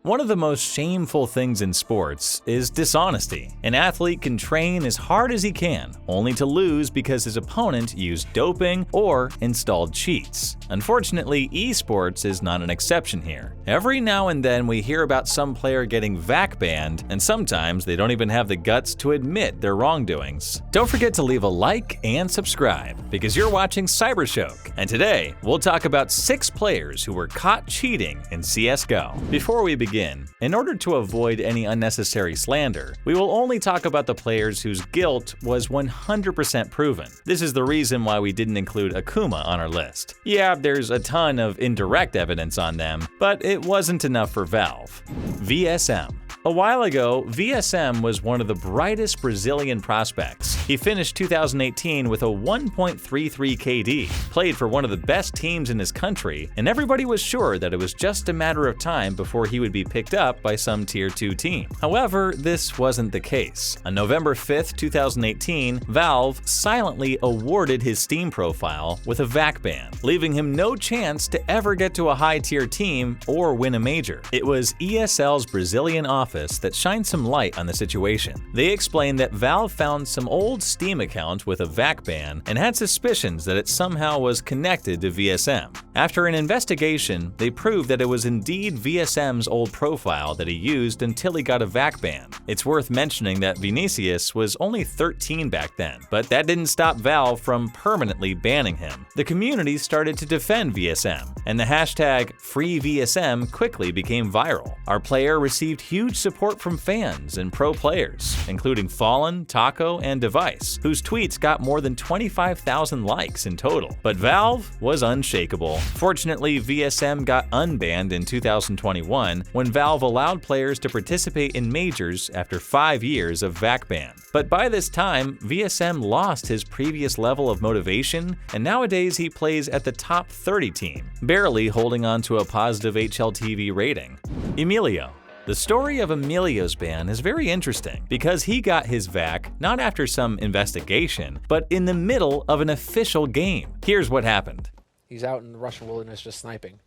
One of the most shameful things in sports is dishonesty. An athlete can train as hard as he can, only to lose because his opponent used doping or installed cheats. Unfortunately, esports is not an exception here. Every now and then we hear about some player getting VAC banned, and sometimes they don't even have the guts to admit their wrongdoings. Don't forget to leave a like and subscribe, because you're watching CYBERSHOKE, and today we'll talk about 6 players who were caught cheating in CSGO. Before we begin, in order to avoid any unnecessary slander, we will only talk about the players whose guilt was 100% proven. This is the reason why we didn't include Akuma on our list. Yeah, there's a ton of indirect evidence on them, but it wasn't enough for Valve. VSM. A while ago, VSM was one of the brightest Brazilian prospects. He finished 2018 with a 1.33 KD, played for one of the best teams in his country, and everybody was sure that it was just a matter of time before he would be picked up by some Tier 2 team. However, this wasn't the case. On November 5th, 2018, Valve silently awarded his Steam profile with a VAC ban, leaving him no chance to ever get to a high-tier team or win a major. It was ESL's Brazilian office that shined some light on the situation. They explained that Valve found some old Steam account with a VAC ban and had suspicions that it somehow was connected to VSM. After an investigation, they proved that it was indeed VSM's old profile that he used until he got a VAC ban. It's worth mentioning that Vinicius was only 13 back then, but that didn't stop Valve from permanently banning him. The community started to defend VSM, and the hashtag #FreeVSM quickly became viral. Our player received huge support from fans and pro players, including Fallen, Taco, and Device, whose tweets got more than 25,000 likes in total. But Valve was unshakable. Fortunately, VSM got unbanned in 2021 when Valve allowed players to participate in majors after 5 years of VAC ban. But by this time, VSM lost his previous level of motivation, and nowadays he plays at the top 30 team, barely holding on to a positive HLTV rating. Emilio. The story of Emilio's ban is very interesting because he got his VAC not after some investigation, but in the middle of an official game. Here's what happened. He's out in the Russian wilderness just sniping.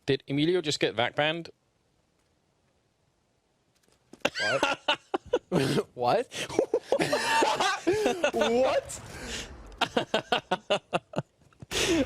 Did Emilio just get VAC banned? What? What? What?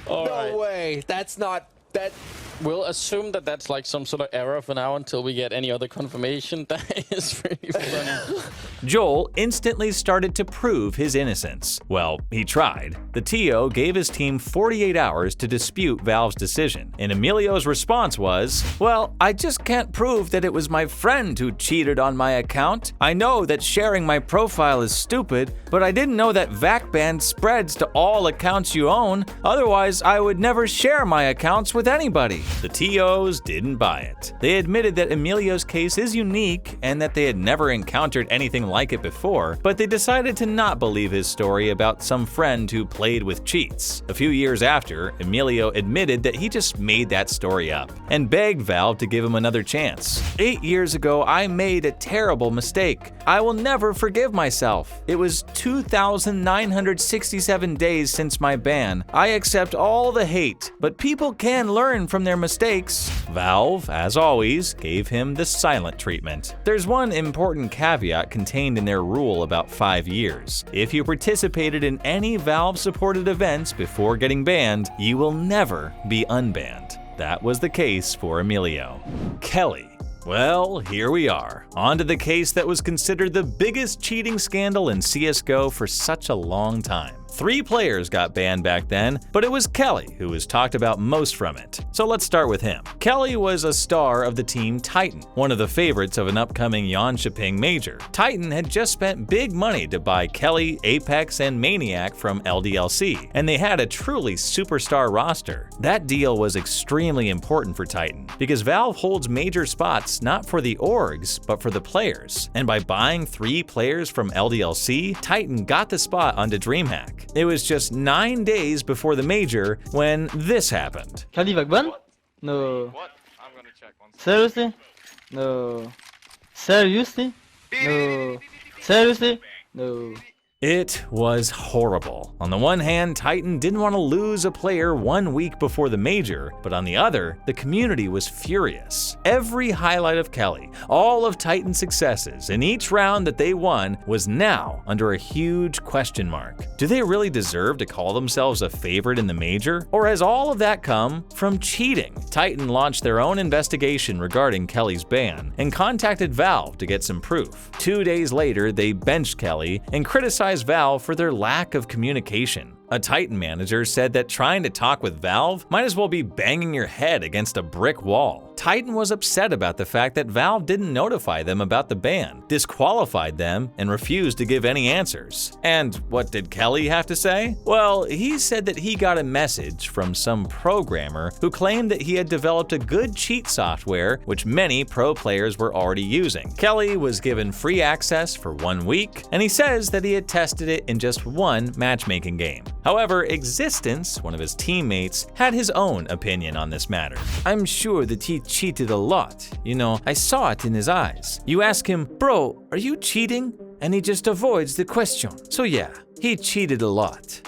No way. That's not... That... We'll assume that that's like some sort of error for now until we get any other confirmation. That is pretty funny. Joel instantly started to prove his innocence. Well, he tried. The TO gave his team 48 hours to dispute Valve's decision, and Emilio's response was, "Well, I just can't prove that it was my friend who cheated on my account. I know that sharing my profile is stupid, but I didn't know that VAC ban spreads to all accounts you own. Otherwise, I would never share my accounts with anybody." The TOs didn't buy it. They admitted that Emilio's case is unique and that they had never encountered anything like it before, but they decided to not believe his story about some friend who played with cheats. A few years after, Emilio admitted that he just made that story up and begged Valve to give him another chance. 8 years ago, I made a terrible mistake. I will never forgive myself. It was 2,967 days since my ban. I accept all the hate, but people can learn from their mistakes. Valve, as always, gave him the silent treatment. There's one important caveat contained in their rule about 5 years. If you participated in any Valve-supported events before getting banned, you will never be unbanned. That was the case for Emilio. KQLY. Well, here we are, on to the case that was considered the biggest cheating scandal in CSGO for such a long time. 3 players got banned back then, but it was KQLY who was talked about most from it. So let's start with him. KQLY was a star of the team Titan, one of the favorites of an upcoming Jönköping major. Titan had just spent big money to buy KQLY, Apex, and Maniac from LDLC, and they had a truly superstar roster. That deal was extremely important for Titan, because Valve holds major spots not for the orgs, but for the players. And by buying 3 players from LDLC, Titan got the spot onto DreamHack. It was just 9 days before the major when this happened. KQLY VAC ban? No. What? I'm gonna check one second. Seriously? No. Seriously? No. Seriously? No. It was horrible. On the one hand, Titan didn't want to lose a player 1 week before the major, but on the other, the community was furious. Every highlight of Kelly, all of Titan's successes, and each round that they won was now under a huge question mark. Do they really deserve to call themselves a favorite in the major? Or has all of that come from cheating? Titan launched their own investigation regarding Kelly's ban and contacted Valve to get some proof. 2 days later, they benched Kelly and criticized Valve for their lack of communication. A Titan manager said that trying to talk with Valve might as well be banging your head against a brick wall. Titan was upset about the fact that Valve didn't notify them about the ban, disqualified them, and refused to give any answers. And what did Kelly have to say? Well, he said that he got a message from some programmer who claimed that he had developed a good cheat software which many pro players were already using. Kelly was given free access for 1 week, and he says that he had tested it in just one matchmaking game. However, Existence, one of his teammates, had his own opinion on this matter. "I'm sure that he cheated a lot. You know, I saw it in his eyes. You ask him, 'Bro, are you cheating?' and he just avoids the question. So yeah, he cheated a lot."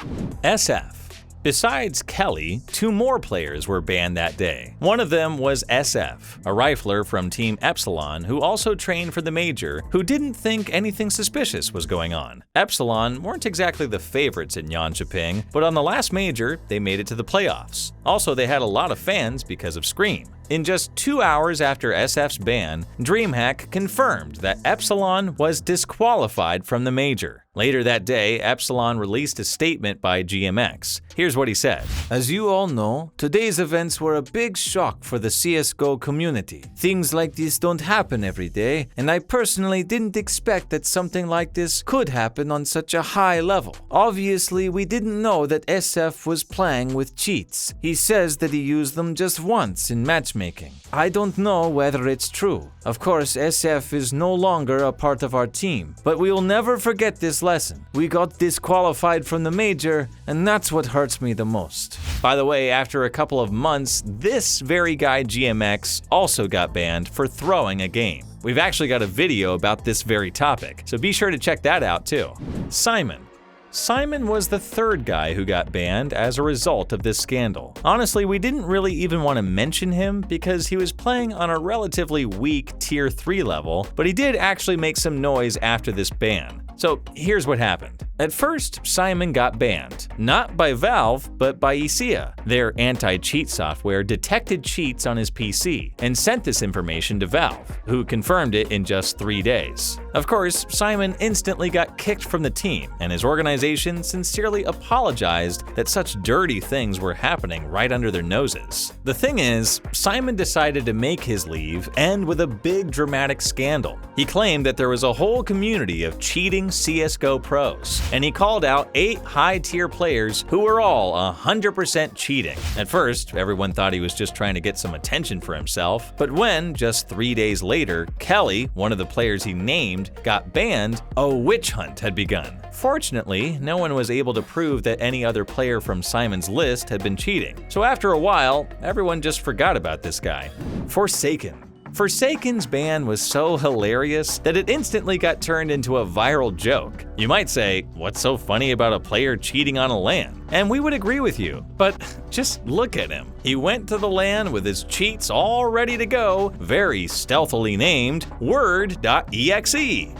SF. Besides Kelly, 2 more players were banned that day. One of them was SF, a rifler from Team Epsilon who also trained for the major, who didn't think anything suspicious was going on. Epsilon weren't exactly the favorites in Jönköping, but on the last major, they made it to the playoffs. Also, they had a lot of fans because of Scream. In just 2 hours after SF's ban, DreamHack confirmed that Epsilon was disqualified from the major. Later that day, Epsilon released a statement by GMX. Here's what he said. "As you all know, today's events were a big shock for the CSGO community. Things like this don't happen every day, and I personally didn't expect that something like this could happen on such a high level. Obviously, we didn't know that SF was playing with cheats. He says that he used them just once in matchmaking. I don't know whether it's true. Of course, SF is no longer a part of our team, but we will never forget this lesson. We got disqualified from the major, and that's what hurts me the most." By the way, after a couple of months, this very guy GMX also got banned for throwing a game. We've actually got a video about this very topic, so be sure to check that out too. Simon. Simon was the 3rd guy who got banned as a result of this scandal. Honestly, we didn't really even want to mention him because he was playing on a relatively weak Tier 3 level, but he did actually make some noise after this ban. So here's what happened. At first, Simon got banned, not by Valve, but by ICEA. Their anti-cheat software detected cheats on his PC and sent this information to Valve, who confirmed it in just 3 days. Of course, Simon instantly got kicked from the team, and his organization sincerely apologized that such dirty things were happening right under their noses. The thing is, Simon decided to make his leave end with a big dramatic scandal. He claimed that there was a whole community of cheating CSGO pros, and he called out 8 high-tier players who were all 100% cheating. At first, everyone thought he was just trying to get some attention for himself, but when, just 3 days later, Kelly, one of the players he named, got banned, a witch hunt had begun. Fortunately, no one was able to prove that any other player from Simon's list had been cheating, so after a while, everyone just forgot about this guy. Forsaken. Forsaken's ban was so hilarious that it instantly got turned into a viral joke. You might say, what's so funny about a player cheating on a LAN? And we would agree with you, but just look at him. He went to the LAN with his cheats all ready to go, very stealthily named Word.exe.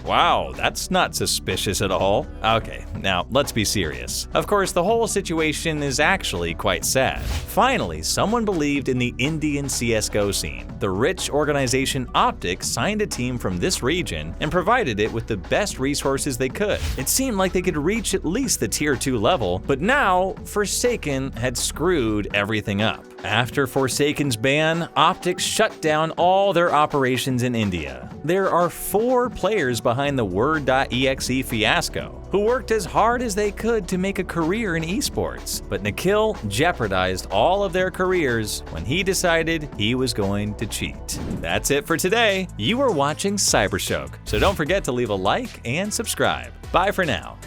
Wow, that's not suspicious at all. Okay, now let's be serious. Of course, the whole situation is actually quite sad. Finally, someone believed in the Indian CSGO scene. The rich organization Optic signed a team from this region and provided it with the best resources they could. It seemed like they could reach at least the Tier 2 level, but now Forsaken had screwed everything up. After Forsaken's ban, Optic shut down all their operations in India. There are 4 players behind the Word.exe fiasco who worked as hard as they could to make a career in esports, but Nikhil jeopardized all of their careers when he decided he was going to cheat. That's it for today. You are watching CYBERSHOKE, so don't forget to leave a like and subscribe. Bye for now.